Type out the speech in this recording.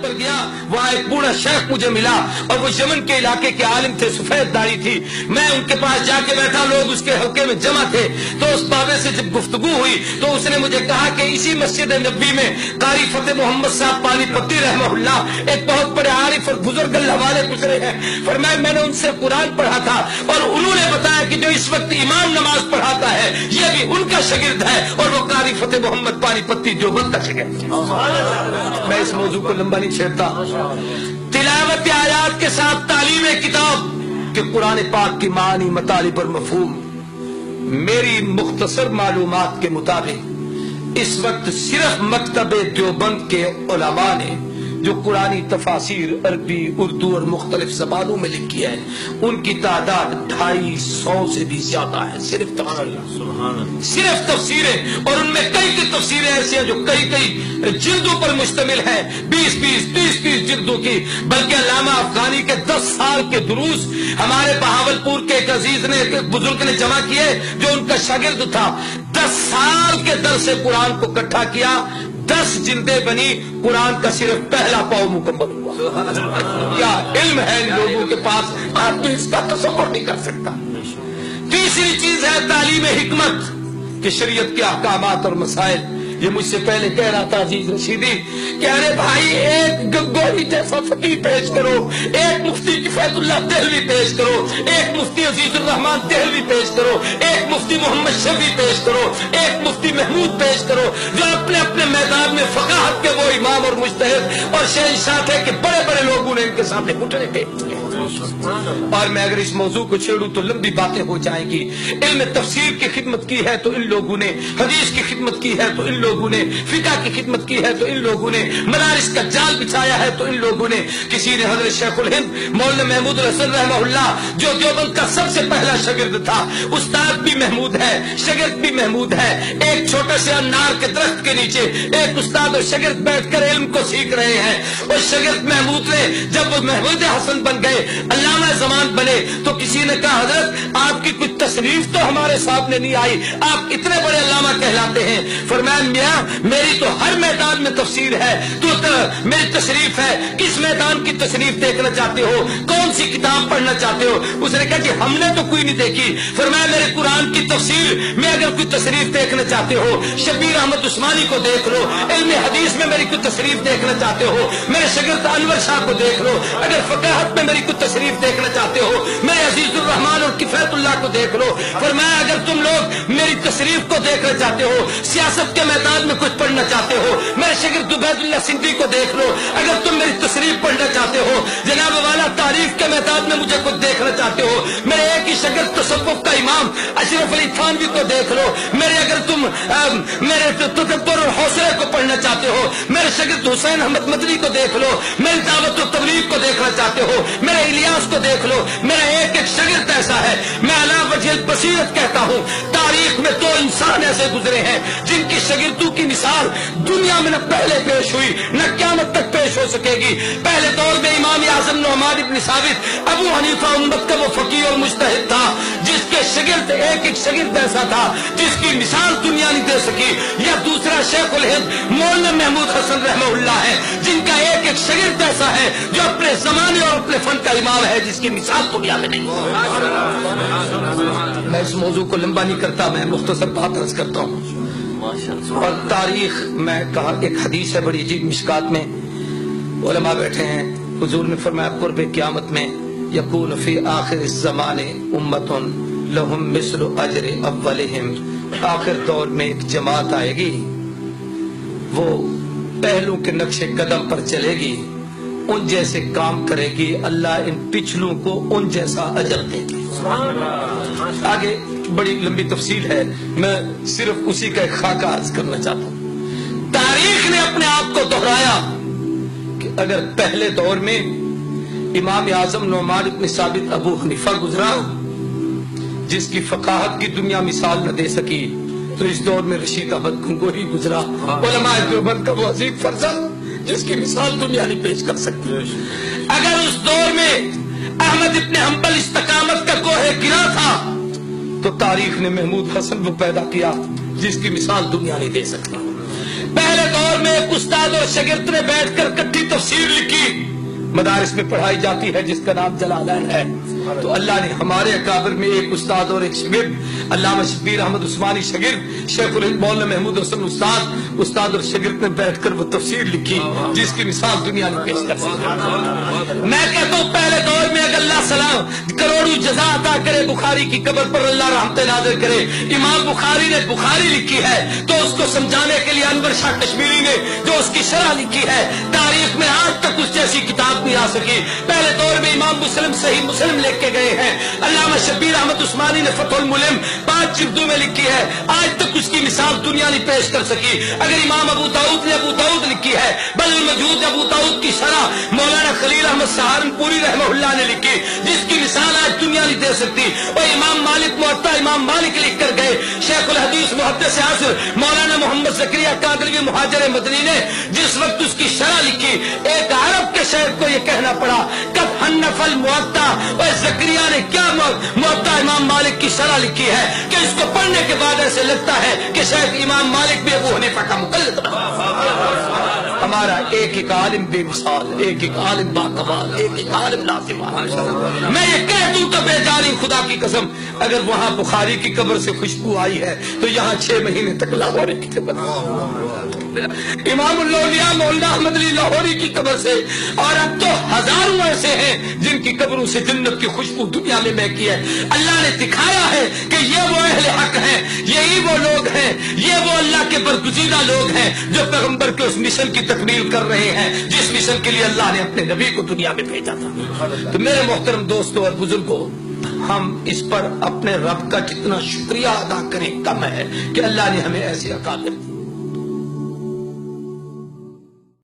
پر گیا, وہاں ایک بوڑھا شیخ مجھے ملا اور وہ یمن کے علاقے کے عالم تھے, سفید داڑھی تھی. میں ان کے پاس جا کے بیٹھا, لوگ اس کے حلقے میں جمع تھے. تو اس بابے سے جب گفتگو ہوئی تو اس نے مجھے کہا کہ اسی مسجد نبوی میں قاری فتح محمد صاحب پانی پتی رحمہ اللہ ایک بہت بڑے عارف اور بزرگ اللہ والے گزرے ہیں. فرمایا میں نے ان سے قرآن پڑھا تھا اور انہوں نے بتایا کہ جو اس وقت امام نماز پڑھاتا ہے یہ بھی ان کا شاگرد ہے اور وہ قاری فتح محمد پانی پتی دیوبند کا شاگرد ہے. میں اس موضوع کو لمبا نہیں چھیڑتا. تلاوت آیات کے ساتھ تعلیم کتاب کہ قرآن پاک کی معنی, مطالب اور مفہوم. میری مختصر معلومات کے مطابق اس وقت صرف مکتب دیوبند کے علماء نے جو قرآنی تفاسیر عربی, اردو اور مختلف زبانوں میں لکھی ہے ان کی تعداد 250 سے بھی زیادہ ہے. صرف تفسیریں, اور ان میں کئی تفسیریں ایسی ہیں جو کئی جلدوں پر مشتمل ہیں, 20-30 جلدوں کی. بلکہ علامہ افغانی کے 10 سال کے دروس ہمارے بہاولپور کے ایک عزیز نے, ایک بزرگ نے جمع کیے جو ان کا شاگرد تھا. 10 سال کے درس قرآن کو اکٹھا کیا, 10 جلدیں بنی, قرآن کا صرف پہلا پاؤ مکمل ہوا. کیا علم ہے ان لوگوں کے پاس, آپ تو اس کا تصور نہیں کر سکتا. تیسری چیز ہے تعلیم حکمت کہ شریعت کے احکامات اور مسائل. یہ مجھ سے پہلے کہہ رہا تھا عزیز رشیدی کہ ارے بھائی ایک گنگوہی جیسا فقیر پیش کرو, ایک مفتی کفایت اللہ دہلوی پیش کرو, ایک مفتی عزیز الرحمان دہلوی پیش کرو, ایک مفتی محمد شفیع پیش کرو, ایک مفتی محمود پیش کرو جو اپنے اپنے میدان میں فقاہت کے وہ امام اور مجتہد اور شہنشاہ تھے کہ بڑے بڑے لوگوں نے ان کے سامنے گھٹنے ٹیک. اور میں اگر اس موضوع کو چھیڑوں تو لمبی باتیں ہو جائیں گی. علم تفسیر کی خدمت کی ہے تو ان لوگوں نے, حدیث کی خدمت کی ہے تو ان لوگوں نے, فقہ کی خدمت کی ہے تو ان لوگوں نے, مدارس کا جال بچھایا ہے تو ان لوگوں نے. کسی نے حضرت شیخ الہند مولانا محمود الحسن رحمہ اللہ جو دیوبند کا سب سے پہلا شاگرد تھا, استاد بھی محمود ہے, شاگرد بھی محمود ہے. ایک چھوٹے سے انار کے درخت کے نیچے ایک استاد اور شاگرد بیٹھ کر علم کو سیکھ رہے ہیں. اور شاگرد محمود نے جب وہ محمود حسن بن گئے, علامہ زمان بنے, تو کسی نے کہا حضرت آپ کی کچھ تصنیف تو ہمارے سامنے نہیں آئی, آپ اتنے بڑے علامہ کہلاتے ہیں. فرمایا میاں میری تو ہر میدان میں تفسیر ہے, تو میری تشریف ہے, کس میدان کی تصنیف دیکھنا چاہتے ہو, کون سی کتاب پڑھنا چاہتے ہو؟ اس نے کہا کہ ہم نے تو کوئی نہیں دیکھی. فرمایا میرے قرآن کی تفسیر میں اگر کوئی تصریف دیکھنا چاہتے ہو شبیر احمد عثمانی کو دیکھ لو, علم حدیث میں میری کوئی تصریف دیکھنا چاہتے ہو میرے شاگرد انور شاہ کو دیکھ لو, اگر فقاہت میں میری کوئی تصریف دیکھنا چاہتے ہو میرے عزیز الرحمان اور کفایت اللہ کو دیکھ لو. فرمایا اگر تم لوگ میری تصریف کو دیکھنا چاہتے ہو, سیاست کے میدان میں کچھ پڑھنا چاہتے ہو میرے شاگرد عبید اللہ سندھی کو دیکھ لو. اگر تم میری تصریف پڑھنا چاہتے ہو جناب والا تاریخ کے میدان میں مجھے کچھ دیکھنا چاہتے ہو میرے ایک ہی شاگرد تصوف کا امام اشرف علی تھانوی کو دیکھ لو. میرے اگر تم میرے تدبر اور حوصلے کو پڑھنا چاہتے ہو میرے شاگرد حسین احمد مدنی کو دیکھ لو. میری دعوت و تبلیغ کو دیکھنا چاہتے ہو میرے الیاس کو دیکھ لو. میرا ایک ایک شاگرد ایسا ہے. میں علی وجہ البصیرت کہتا ہوں تاریخ میں 2 انسان ایسے گزرے ہیں جن کی شاگردوں کی مثال دنیا میں نہ پہلے پیش ہوئی نہ قیامت تک پیش ہو سکے گی. پہلے دور میں امام اعظم نعمان بن ثابت ابو حنیفہ امت کا وہ فقیہ اور مجتہد تھا جس کے شاگرد ایک ایک شاگرد ایسا تھا جس کی مثال دنیا نہیں دے سکی. یا دوسرا شیخ الہند مولانا محمود حسن رحمہ اللہ ہے جن کا ایک ایک شاگرد ایسا ہے جو اپنے زمانے اور اپنے فن کا امام ہے جس کی مثال دنیا میں نہیں. میں اس موضوع کو لمبا نہیں کرتا, میں مختصر بات عرض کرتا ہوں. اور تاریخ میں کہا ایک حدیث ہے بڑی عجیب, مشکات میں علماء بیٹھے ہیں, حضور نے فرمایا قرب قیامت میں یکون فی آخر الزمان امت لہم مثل اجر اولہم. آخر دور میں ایک جماعت آئے گی, وہ پہلوں کے نقش قدم پر چلے گی, ان جیسے کام کرے گی, اللہ ان پچھلوں کو ان جیسا اجر دے گی. آگے بڑی لمبی تفصیل ہے, میں صرف اسی کا ایک خاکہ عرض کرنا چاہتا ہوں. تاریخ نے اپنے آپ کو دہرایا کہ اگر پہلے دور میں امام اعظم نعمان بن ثابت ابو حنیفہ گزرا جس کی فقاہت کی دنیا مثال نہ دے سکی, تو اس دور میں رشید احمد گنگوہی گزرا, علماء دیوبند کا وہ عظیم فرزند جس کی مثال دنیا نہیں پیش کر سکتی. اگر اس دور میں احمد ابن حنبل استقامت کا کوہ گرا تھا تو تاریخ نے محمود حسن کو پیدا کیا جس کی مثال دنیا نہیں دے سکتی. پہلے دور میں ایک استاد اور شاگرد نے بیٹھ کر کٹھی تفسیر لکھی، مدارس میں پڑھائی جاتی ہے، جس کا نام جلالین ہے۔ تو اللہ نے ہمارے اکابر میں ایک استاد اور ایک شاگرد، علامہ شبیر احمد عثمانی شاگرد، شیخ الہند مولانا محمود حسن استاد اور شاگرد نے بیٹھ کر وہ تفسیر لکھی جس کی مثال دنیا نے پیش کر سکتی۔ میں کہتا ہوں پہلے دور میں اگر اللہ سلام کروڑوں جزا عطا کرے بخاری کی قبر پر، اللہ رحمت نازل کرے، امام بخاری نے بخاری لکھی ہے تو اس کو سمجھانے کے لیے انور شاہ کشمیری نے جو اس کی شرح لکھی ہے، تاریخ میں آج تک اس جیسی کتاب نہیں آ سکی۔ پہلے دور میں امام مسلم صحیح مسلم لکھ کے گئے ہیں، علامہ شبیر احمد عثمانی نے فتح الملم 5 جلدوں میں لکھی ہے، آج تک اس کی مثال دنیا نہیں پیش کر سکی۔ اگر امام ابو داؤد نے ابو داؤد لکھی ہے، بل المجود ابو داؤد کی شرح مولانا خلیل احمد سہارنپوری رحمہ اللہ نے لکھی، جس کی مثال آج دنیا نہیں دے سکتی۔ اور امام مالک موطا امام مالک لکھ کر گئے، شیخ الحدیث محدث عصر مولانا محمد زکریا کاندلوی مہاجر مدنی نے جس وقت اس کی شرح لکھی، ایک عرب کے شاعر کو یہ کہنا پڑا قد حنف الموطا، اور زکریا نے کیا موطا امام مالک کی شرح لکھی ہے کہ اس کو پڑھنے کے بعد ایسے لگتا ہے کہ شاید امام مالک بھی ابو حنیفہ کا مقلد رہا۔ ہمارا ایک عالم بے مثال، ایک عالم باکمال، ایک عالم لازمال۔ میں یہ کہہ دوں تو بے جانی خدا کی قسم، اگر وہاں بخاری کی قبر سے خوشبو آئی ہے تو یہاں 6 مہینے تک لاہور کی قبر، امام الاولیاء مولانا احمد علی لاہوری کی قبر سے، اور اب تو ہزاروں ایسے ہیں جن کی قبروں سے جنت کی خوشبو دنیا میں مہکی ہے۔ اللہ نے دکھایا ہے کہ یہ وہ اہل حق ہیں، یہی وہ لوگ ہیں، یہ وہ اللہ کے برگزیدہ لوگ ہیں جو پیغمبر کے اس مشن کی تکمیل کر رہے ہیں جس مشن کے لیے اللہ نے اپنے نبی کو دنیا میں بھیجا تھا۔ تو میرے محترم دوستوں اور بزرگوں، ہم اس پر اپنے رب کا جتنا شکریہ ادا کریں کم ہے کہ اللہ نے ہمیں ایسے اکابر